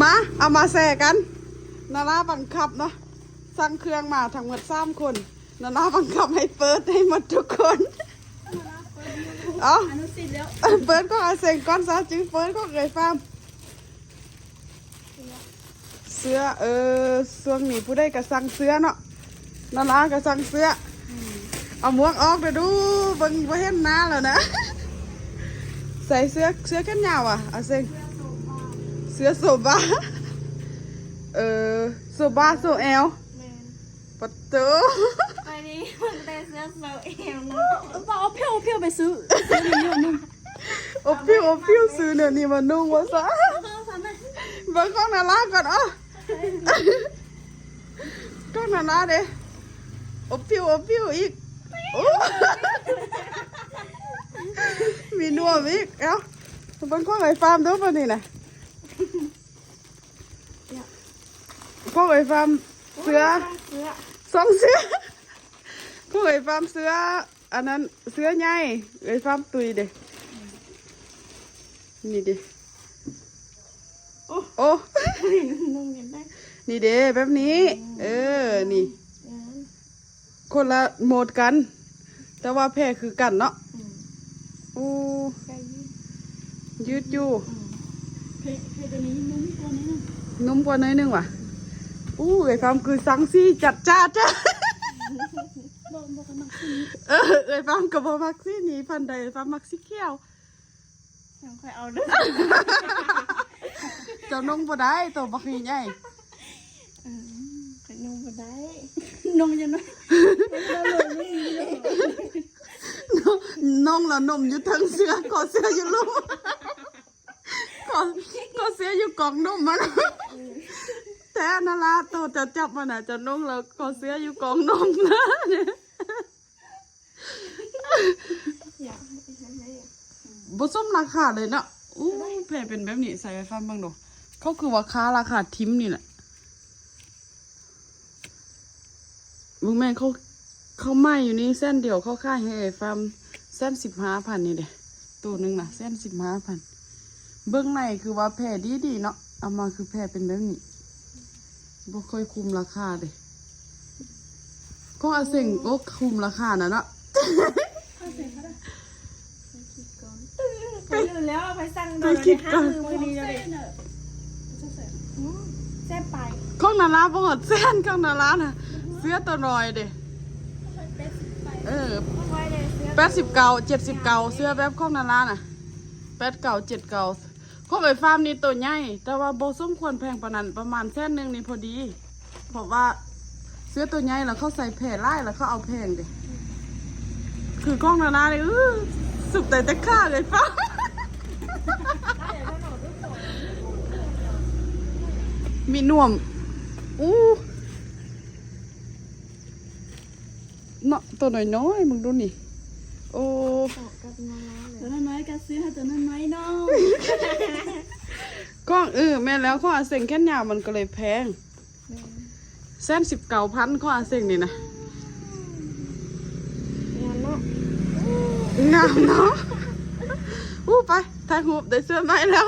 มาเอามาแส่กันนาราบังคับเนาะสั่งเครื่องมาทั้งหมด3 คนนาราบังคับให้เปิดให้หมดทุกคนเอาเปิดก็เอาเสียงก้อนซะจึงเปิดก็เลยฟาร์มเสื้อช่วงนี้ผู้ได้กระสั่งเสื้อเนาะนาราก็สั่งเสื้อเอาหมวกออกเดี๋ยวดูเบิ่งบ่เห็นหน้าแล้วนะใส่เสื้อแขนยาวอ่ะเอาเสียงเสื้อโซบาโซบาโซเอลปัตเตอร์ไปนี่มันแต่เสื้อโซเอลนะเอาเพียวไปซื้อนุ่มอบพิวซื้อเนี่ยนี่มานุ่งวะซะเบิ่งกล้องนาราก่อนกล้องนาราเด้อบพิวอีกโอ้มีนัวอีกเอ้าเบิ่งกล้องไอ้ฟาร์มดูป่ะนี่นะกล้องไอ้ฟาร์มเสือ2 เสือพวกไอ้ฟาร์มเสืออันนั้นเสือใหญ่ไอ้ฟาร์มตุยเด้นี่ดิโอ้นี่เด้แบบนี้นี่คนละโหมดกันแต่ว่าแพร่คือกันเนาะโอ้ยืดอยู่นุ่มกว่าน้อยนึงว่ะไอ้ฟาร์มคือสังซี่จัดจ้าจ้าไอ้ฟาร์มกับบมักซี่นี่พันใดไอ้ฟาร์มมักซี่เขี้ยวยังค่อยเอาเด้อเจ้านุ่งบ่ได้ตัวบักใหญ่ค่อยนุ่งบ่ได้นุ่งจะน้อยน้องละนมอยู่ทั้งเสื้อขอเสื้ออยู่ลูกขอเสื้ออยู่กล่องนมมันแต่นาราโตจะจับมันน่ะจะนุ่งแล้วขอเสื้ออยู่กล่องนมนะบ่สมราคาเลยเนาะแพร่เป็นแบบนี้ใส่ไฟฟ้าบ้างดูเขาคือว่าค้าราคาทิมนี่แหละลุงแม่เขาไม่อยู่นี่เส้นเดียวเขาค่ายให้ไอ้ฟาร์มเส้น15,000นี่เด้ตัวหนึ่งนะเส้น15,000เบื้องในคือว่าแพร่ดีเนาะเอามาคือแพร่เป็นแบบนี้บ่ค่อยคุมราคาเด้ก็อาเซ็งก็คุมราคาน่ะเนาะไปลืมแล้วไปสั่งโดนเลย50,000มื้อนี้เลยแซ่บไปข้องนาราบ่หมดเส้นข้องนาราน่ะเสื้อตัวน้อยเด้89 79เสื้อแบบข้องนาราน่ะ89 79ข้องไอ้ฟาร์มนี่ตัวใหญ่แต่ว่าบ่สมควรแพงปานนั้นประมาณ100,000นี่พอดีเพราะว่าเสื้อตัวใหญ่แล้วเขาใส่แผ่ลายแล้วเขาเอาแพงเด้คือข้องนารานี่สุดแต่ค่าเลยฟาร์มมีน่วมเนาะตัวน้อยๆมึงดูนี่โอ้ตัวน้อยๆก็ซื้อให้ตัวน้อยๆเนาะก็แม่แล้วข้ออาเซ็งแค่ยาวมันก็เลยแพง19,000ข้ออาเซ็งนี่นะงามเนาะไปถ่ายรูปได้เสื้อไหมแล้ว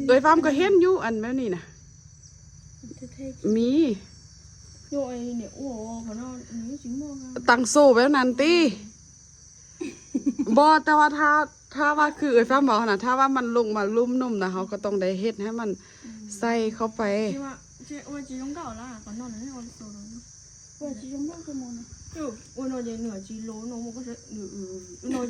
โดยฟาร์มก็เห็นอยู่อันแบบนี้นะมีโยไอเนี่ยโอ้โหเขาเนาะนี่จริงมั้งตังโซ่แบบนั้นตีบอแต่ว่าถ้าว่าคือไอ้ฟาร์มบอกนะถ้าว่ามันลงมาลุ่มนุ่มนะเขาก็ต้องได้เฮ็ดให้มันใส่เข้าไปว่าจีนเก่าล่ะก่อนนอนให้เอาโซ่ว่าจีนเก่าคือมันว่านอนเหนือจีโลน้องมันก็จะนอน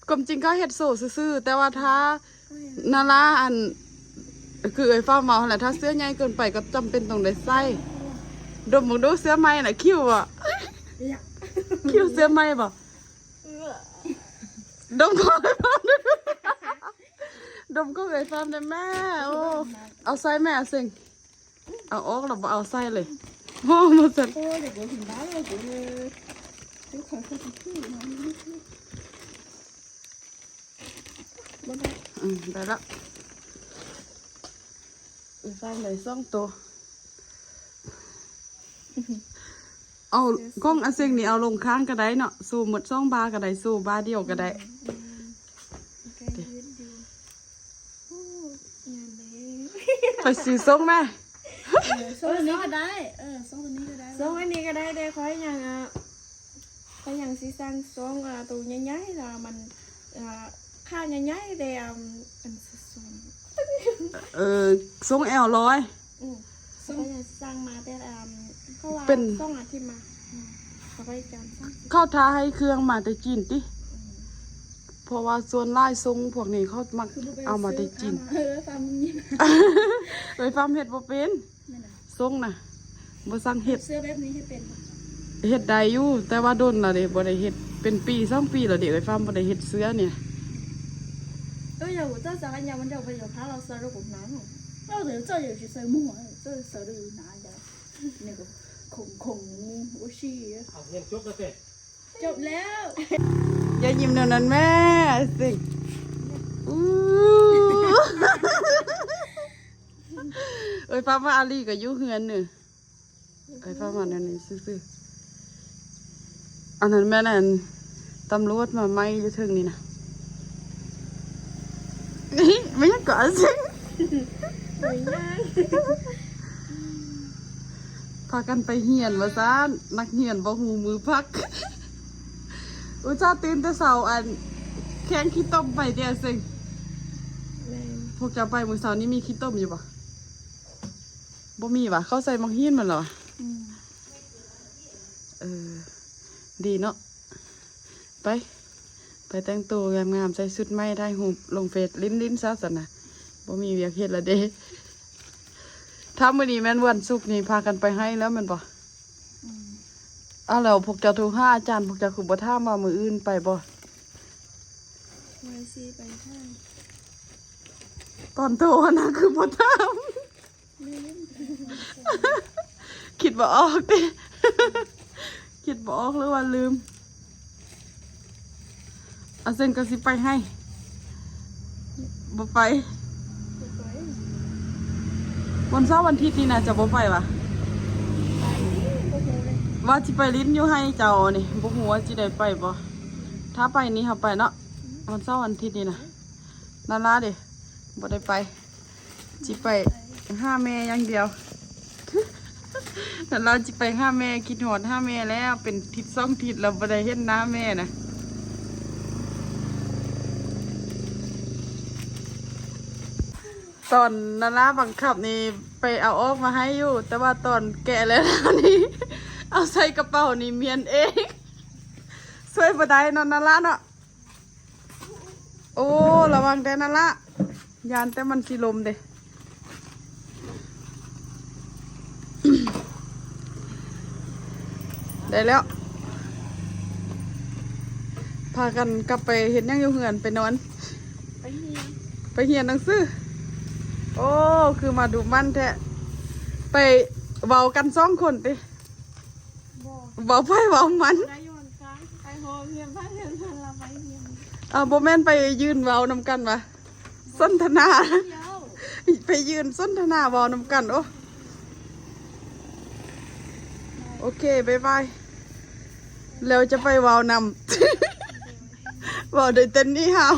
ความจริงก็เฮ็ดโซ่ซื่อแต่ว่าถ้านาราอันคือไอ้ฟ้าเมาแหละถ้าเสื้อใหญ่เกินไปก็จำเป็นต้องได้ใส่ดมมึงดูเสื้อไหมน่ะคิ้วอ่ะคิ้วเสื้อไหมบ่ดมก็ไอ้ฟ้าดมก็ไอ้ฟ้าได้แม่โอ้เอาใส่แม่สิเอาออกแล้วบ่เอาใส่เลยโอ้มาสั่นได้ละสร้างเลย2 ตัว เอากล้องอันเซงนี่เอาลงค้างก็ได้เนาะสู้หมด2 บาทก็ได้สู้บาทเดียวก็ได้ แกงยืดอยู่โอ้ยานเด้ ไปซื้อส่งแม่ ส่งอันนี้ก็ได้ส่งอันนี้ก็ได้ ส่งอันนี้ก็ได้เด้ค่อยยังค่อยยังสิสั่งส่งตัวใหญ่ๆล่ะมันค่าใหญ่ๆเด้อันส่ง ส่งL100ส่งยังสั่งมาแต่เพราะว่า เป็น ส่งอาทิตย์มาเขาไปจำสั่ง เข้าท้าให้เครื่องมาแต่จีนติเพราะว่าส่วนไล่ทรงพวกนี้เขามักเอามาแต่จีน ฟังนี่ เลยฟาร์มเฮ็ดบ่เป็น นั่นน่ะ ทรงน่ะบ่สั่งเฮ็ด เสื้อแบบนี้ให้เป็น เฮ็ดได้อยู่แต่ว่าโดนและเด้บ่ได้เฮ็ดเป็นปี2 ปีแล้วเด้เลยฟาร์มบ่ได้เฮ็ดเสื้อเนี่ย 有我这小孩家们就会有爬到山肉骨难哦。我这有去收木，这手里有拿的那个孔木，我是 เอาเงินจบแล้วเสร็จ จบแล้ว อย่ายิ้มเดี๋ยวนั้นแม่สิอู้ เอ้ยฟ้ามาอาลีก็อยู่เฮือนนี่เอ้ยฟ้ามานั่นนี่ซื่อๆอันนั้นแม่นั่นตำรวจมาไม่อยู่ถึงนี่นะนี่ไม่อยากกอดสิ 没呀。 พากันไปเฮียนว่าซานนักเฮียนบ่หูมือพัก อุจ้าตื่นแต่เช้าอันแข้งขี้ต้มไปเดียวสิพวกเจะไปมื้อเช้านี้มีขี้ต้มอยู่ปะบ่มีปะเขาใส่มังฮีนมันเหรอดีเนาะไปแต่งตัวงามๆใส่ชุดไหมได้หูปลงเฟซลิ้นซะสันนะบ่มีเวียกเฮ็ดละเด้ถ้ามื้อนี้แม่นวันศุกร์นี่พากันไปให้แล้วแมันบ่แล้วพวกเจ้าถูก5อาจารย์พวกเจ้าคือบ่ถามว่ามื้ออื่นไปบ่ ไม่ซีไปท่าน ตอนโทรนะคือบ่ถาม คิดบ่ออกดิ คิดบ่ออกหรือว่าลืมเอาเส้นก็สิไปให้บ่ไป วันเสาร์วันอาทิตย์นี่น่าจะบ่ไปวะว่าสิไปลิ้นอยู่ให้เจ้านี่บ่ฮู้ว่าสิได้ไปบ่ถ้าไปนี่เฮาไปเนาะวันเสาร์วันอาทิตย์นี่นะนาราเด้บ่ได้ไปสิไปหาแม่อย่างเดียว แต่เราจะไปหาแม่คิดหอดหาแม่แล้วเป็นทิศ2 ทิศเราบ่ได้เห็นหน้าแม่นะตอนนาราบังคับนี่ไปเอาออกมาให้อยู่ แต่ว่าตอนแกะแล้วนี่ เอาใส่กระเป๋านี่เมียนเองช่วยบ่ได้เนอนนาราเนาะโอ้ระวังแต่นาระยานแต่มันสิลมเด้ ได้แล้วพากันกลับไปเห็นยังอยู่เหือนไปนอน ไปเฮียนหนังสือโอ้คือมาดูมันแท้ไปเบากัน2 คนติเบาไปเบามัน ได้ยนค้างไปหอเงียบบ้านเงียบบ้านเราไปเงียบ โบแม่นไปยืนเบานำกันวะสนทนา เดียว ไปยืนสนทนาเบานำกันโอเคบายบายแล้วจะไปเบานำ เบาโดยเต็นนี่ฮาว